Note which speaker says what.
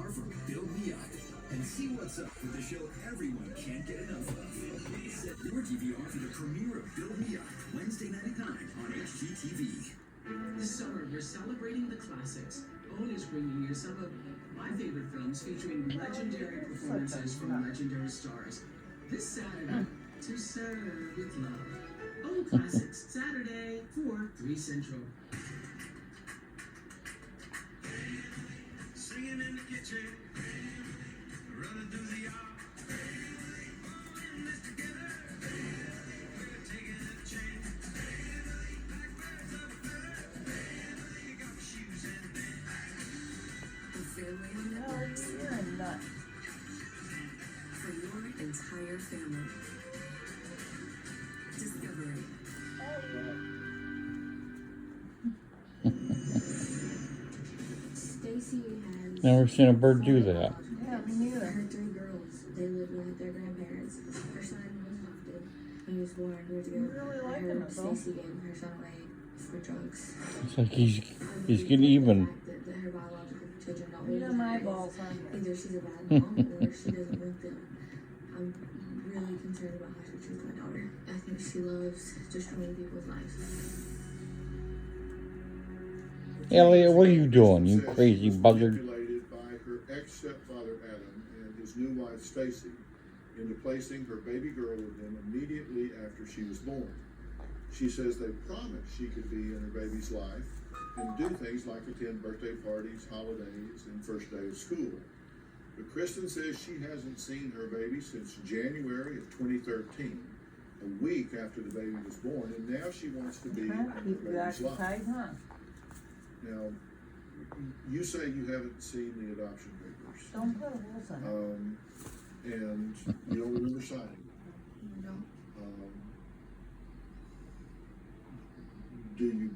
Speaker 1: more from Build Me Up and see what's up with the show everyone can't get enough of. Set your DVR for the premiere of Build Me Up, Wednesday night at 9 on HGTV.
Speaker 2: This summer, we're celebrating the classics. Owen is bringing you some of my favorite films featuring legendary performances from legendary stars. This Saturday, To Serve with Love. Owen Classics, Saturday, 4/3 Central.
Speaker 3: Singing in the kitchen, running through the yard, all in this together, we're taking a chance, like birds of a feather, kick off your shoes and dance.
Speaker 4: The family on networks
Speaker 5: You're a nut.
Speaker 4: for your entire family. Discovery. Stacy has
Speaker 6: Never seen a bird do that.
Speaker 5: Yeah, me neither.
Speaker 4: her 3 girls. They live with their grandparents. Her son was adopted when he was born years ago.
Speaker 5: You really like
Speaker 4: I
Speaker 5: them,
Speaker 4: heard
Speaker 5: though.
Speaker 4: Stacy gave her son away for drugs.
Speaker 6: It's like he's getting even.
Speaker 4: That her biological children don't
Speaker 5: You
Speaker 4: live
Speaker 5: know
Speaker 4: with
Speaker 5: my
Speaker 4: her.
Speaker 5: balls, huh?
Speaker 4: Either she's a bad mom or she doesn't want them. I'm really concerned about how she treats my daughter. I think she loves destroying people's lives.
Speaker 6: Elliot, what are you doing, you
Speaker 7: Says
Speaker 6: crazy
Speaker 7: she was
Speaker 6: buzzard?
Speaker 7: manipulated by her ex-stepfather Adam and his new wife Stacy into placing her baby girl with him immediately after she was born. She says they promised she could be in her baby's life and do things like attend birthday parties, holidays, and first day of school. But Kristen says she hasn't seen her baby since January of 2013, a week after the baby was born, and now she wants to be in her
Speaker 5: Keep you
Speaker 7: baby's life.
Speaker 5: occupied, huh?
Speaker 7: Now, you say you haven't seen the adoption papers,
Speaker 5: Don't put holes in it.
Speaker 7: and you don't remember signing them.
Speaker 4: No.
Speaker 7: Do you